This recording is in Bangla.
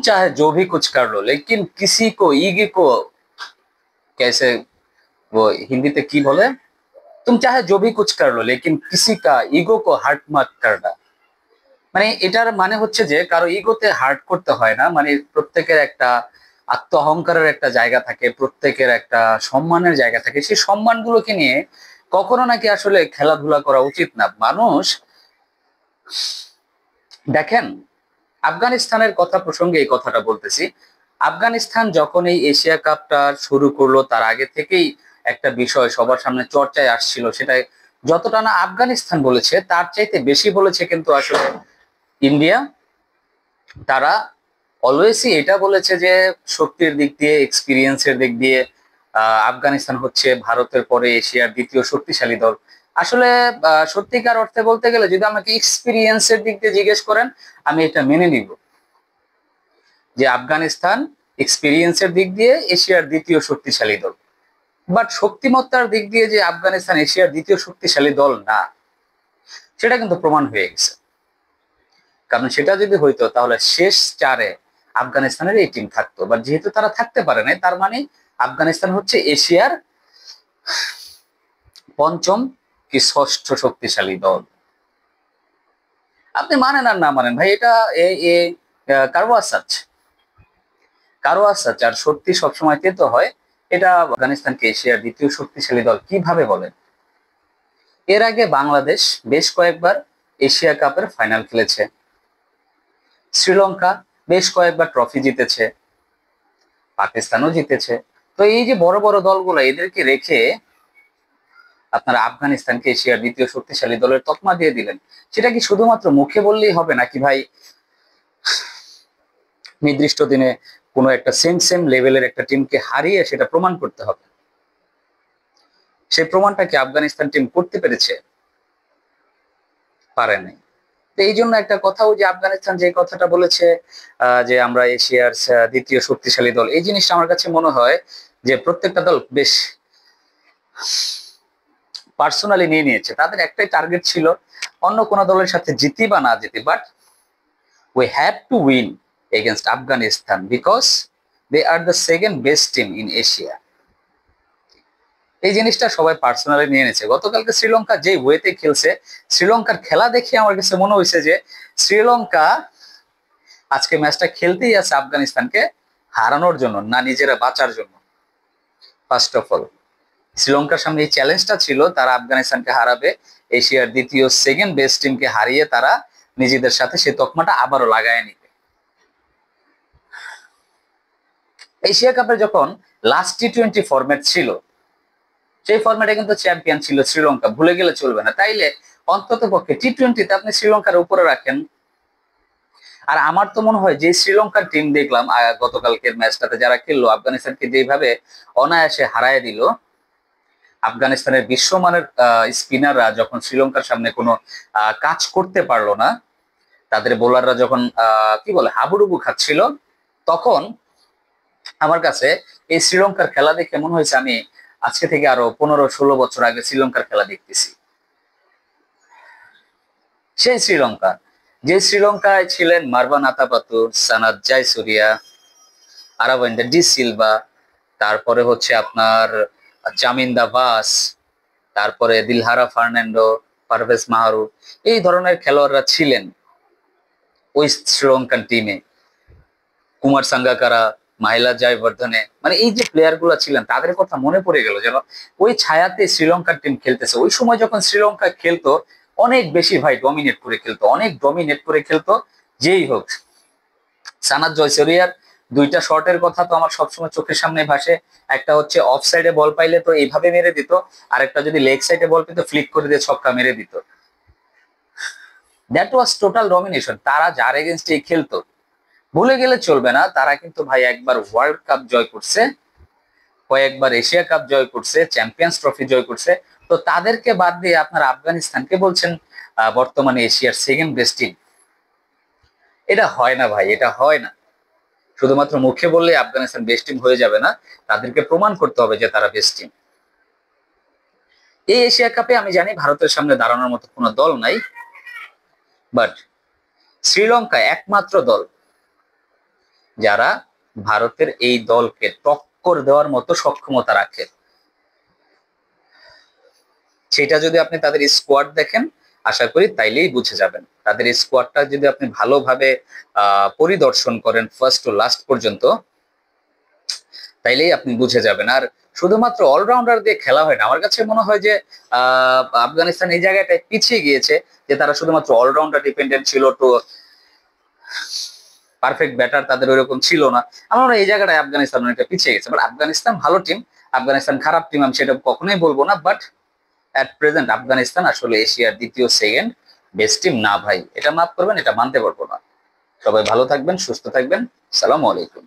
चाहे जो भी कुछ कर लो लेकिन किसी को ईगे को कैसे वो हिंदी की बोले तुम चाहे जो भी कुछ कर लो लेकिन किसी का ईगो को हार्ट मत करना মানে এটার মানে হচ্ছে যে কারো ইগোতে হার্ট করতে হয় না মানে প্রত্যেকের একটা আত্ম অহংকারের একটা জায়গা থাকে প্রত্যেকের একটা সম্মানের জায়গা থাকে সেই সম্মানগুলোকে নিয়ে কখনো নাকি আসলে খেলাধুলা করা উচিত না মানুষ দেখেন আফগানিস্তানের কথা প্রসঙ্গে এই কথাটা বলতেছি আফগানিস্তান যখন এই এশিয়া কাপটা শুরু করলো তার আগে থেকেই একটা বিষয় সবার সামনে চর্চায় আসছিল সেটা যতটা না আফগানিস্তান বলেছে তার চাইতে বেশি বলেছে কিন্তু আসলে ইন্ডিয়া তারা অলওয়েজই এটা বলেছে যে শক্তির দিক দিয়ে এক্সপিরিয়েন্সের দিক দিয়ে আফগানিস্তান হচ্ছে ভারতের পরে এশিয়ার দ্বিতীয় শক্তিশালী দল আসলে সত্যিকার অর্থে বলতে গেলে যদি আমাকে এক্সপিরিয়েন্সের দিক দিয়ে জিজ্ঞেস করেন আমি এটা মেনে নিব যে আফগানিস্তান এক্সপিরিয়েন্সের দিক দিয়ে এশিয়ার দ্বিতীয় শক্তিশালী দল বাট শক্তিমত্তার দিক দিয়ে যে আফগানিস্তান এশিয়ার দ্বিতীয় শক্তিশালী দল না সেটা কিন্তু প্রমাণ হয়ে গেছে কারণ সেটা যদি হইতো তাহলে শেষ চারে আফগানিস্তানের এই টিম থাকতো বাট যেহেতু তারা থাকতে পারে নাই তার মানে আফগানিস্তান হচ্ছে এশিয়ার পঞ্চম কি ষষ্ঠ শক্তিশালী দল আপনি মানেন আর না মানেন ভাই এটা কারো আসাচ আর সত্যি সবসময় তেতো হয় এটা আফগানিস্তানকে এশিয়ার দ্বিতীয় শক্তিশালী দল কিভাবে বলেন এর আগে বাংলাদেশ বেশ কয়েকবার এশিয়া কাপের ফাইনাল খেলেছে শ্রীলঙ্কা বেশ কয়েকবার ট্রফি জিতেছে পাকিস্তানও জিতেছে তো এই যে বড় বড় দলগুলো এদেরকে রেখে আপনারা আফগানিস্তানকে এশিয়ার দ্বিতীয় শক্তিশালী দলের তকমা দিয়ে দিলেন সেটা কি শুধুমাত্র মুখে বললেই হবে নাকি ভাই নির্দিষ্ট দিনে কোনো একটা সেম লেভেলের একটা টিমকে হারিয়ে সেটা প্রমাণ করতে হবে সেই প্রমাণটা কি আফগানিস্তান টিম করতে পেরেছে পারে নাই তো এই জন্য একটা কথাও যে আফগানিস্তান যে কথাটা বলেছে যে আমরা এশিয়ার দ্বিতীয় শক্তিশালী দল এই জিনিসটা আমার কাছে মনে হয় যে প্রত্যেকটা দল বেশ পার্সোনালি নিয়ে নিয়েছে তাদের একটাই টার্গেট ছিল অন্য কোন দলের সাথে জিতি বা না জিতি but we have to win against Afghanistan because they are the second best team in Asia এই জিনিসটা সবাই পার্সোনালি নিয়ে নিয়েছে গতকালকে শ্রীলঙ্কা যে ওয়েতে খেলছে শ্রীলঙ্কার খেলা দেখে আমার কাছে মনে হয়েছে যে শ্রীলঙ্কা আজকে ম্যাচটা খেলতেই আছে আফগানিস্তানকে হারানোর জন্য না নিজেরা বাঁচার জন্য ফার্স্ট অফ অল শ্রীলঙ্কার সামনে এই চ্যালেঞ্জটা ছিল তারা আফগানিস্তানকে হারাবে এশিয়ার দ্বিতীয় সেকেন্ড বেস্ট টিমকে হারিয়ে তারা নিজেদের সাথে সেই তকমাটা আবারও লাগায় নিবে এশিয়া কাপে যখন লাস্ট টি-20 ফরম্যাট ছিল সেই ফরম্যাটে কিন্তু চ্যাম্পিয়ন ছিল শ্রীলঙ্কা ভুলে গেলে চলবে না তাইলে অন্তত পক্ষে টি-20তে আপনি শ্রীলঙ্কার উপরে রাখেন আর আমার তো মনে হয় যে শ্রীলঙ্কার টিম দেখলাম গতকালকের ম্যাচটাতে যারা খেললো আফগানিস্তানকে যেভাবে অনায়াসে হারায় দিল আফগানিস্তানের বিশ্বমানের স্পিনাররা যখন শ্রীলঙ্কার সামনে কোনো কাজ করতে পারলো না তাদের বোলাররা যখন কি বলে হাবুডুবু খাচ্ছিল তখন আমার কাছে এই শ্রীলঙ্কার খেলা দেখে মনে হয়েছে আমি আজকে থেকে আরো 15-16 বছর আগে শ্রীলঙ্কার খেলা দেখতেছি সেই শ্রীলঙ্কা যে শ্রীলঙ্কায় ছিলেন মারওয়ান আতাপাতুর সানাত জয়সুরিয়া আরাবিন্দর ডি সিলভা তারপরে হচ্ছে আপনার চামিন্দা ভাস তারপরে দিলহারা ফার্নান্ডো পারভেজ মাহারু এই ধরনের খেলোয়াড়রা ছিলেন ওই শ্রীলঙ্কান টিমে কুমার সাঙ্গাকারা মাহিলা জয়বর্ধনে মানে এই যে প্লেয়ার গুলা ছিলেন তাদের কথা মনে পড়ে গেল যেন ওই ছায়াতে শ্রীলঙ্কার টিম খেলতেছে ওই সময় যখন শ্রীলঙ্কা খেলতো অনেক বেশি ভাই ডমিনেট করে খেলতো যেই হোক সানাত জয়সুরিয়ার দুইটা শটের কথা তো আমার সবসময় চোখের সামনে ভাসে একটা হচ্ছে অফ সাইডে বল পাইলে তো এইভাবে মেরে দিত আর একটা যদি লেগ সাইডে বল পেতো ফ্লিক করে দিয়ে ছক্কা মেরে দিত দ্যাট ওয়াজ টোটাল ডমিনেশন তারা যার এগেনস্টে খেলতো ভুলে গেলে চলবে না তারা কিন্তু ভাই একবার ওয়ার্ল্ড কাপ জয় করছে কয়েকবার এশিয়া কাপ জয় করছে চ্যাম্পিয়ন্স ট্রফি জয় করছে তো তাদেরকে বাদ দিয়ে আপনারা আফগানিস্তানকে বলছেন বর্তমানে এশিয়ার সেকেন্ড বেস্ট টিম এটা হয় না ভাই এটা হয় না শুধুমাত্র মুখে বললে আফগানিস্তান বেস্ট টিম হয়ে যাবে না তাদেরকে প্রমাণ করতে হবে যে তারা বেস্ট টিম এই এশিয়া কাপে আমি জানি ভারতের সামনে দাঁড়ানোর মতো কোনো দল নাই বাট শ্রীলঙ্কা একমাত্র দল যারা ভারতের এই দলকে টক্কর দেওয়ার মতো সক্ষমতা রাখে। সেটা যদি আপনি তাদের স্কোয়াড দেখেন, আশা করি তাইলেই বুঝে যাবেন। তাদের স্কোয়াডটা যদি আপনি ভালোভাবে পরিদর্শন করেন ফার্স্ট টু লাস্ট পর্যন্ত, তাইলেই আপনি বুঝে যাবেন। আর শুধুমাত্র অলরাউন্ডার দিয়ে খেলা হয় না, আমার কাছে মনে হয় যে আফগানিস্তান এই জায়গাটায় পিছিয়ে গিয়েছে, যে তারা শুধুমাত্র অলরাউন্ডার ডিপেন্ডেন্ট ছিল, তো পারফেক্ট ব্যাটার তাদের ওইরকম ছিল না। আমার মনে হয় এই জায়গাটায় আফগানিস্তান অনেকটা পিছিয়ে গেছে। বাট আফগানিস্তান ভালো টিম, আফগানিস্তান খারাপ টিম আমি সেটা কখনোই বলবো না। বাট অ্যাট প্রেজেন্ট আফগানিস্তান আসলে এশিয়ার দ্বিতীয় সেকেন্ড বেস্ট টিম না ভাই, এটা মাফ করবেন, এটা মানতে পারবো না। সবাই ভালো থাকবেন, সুস্থ থাকবেন, সালামু আলাইকুম।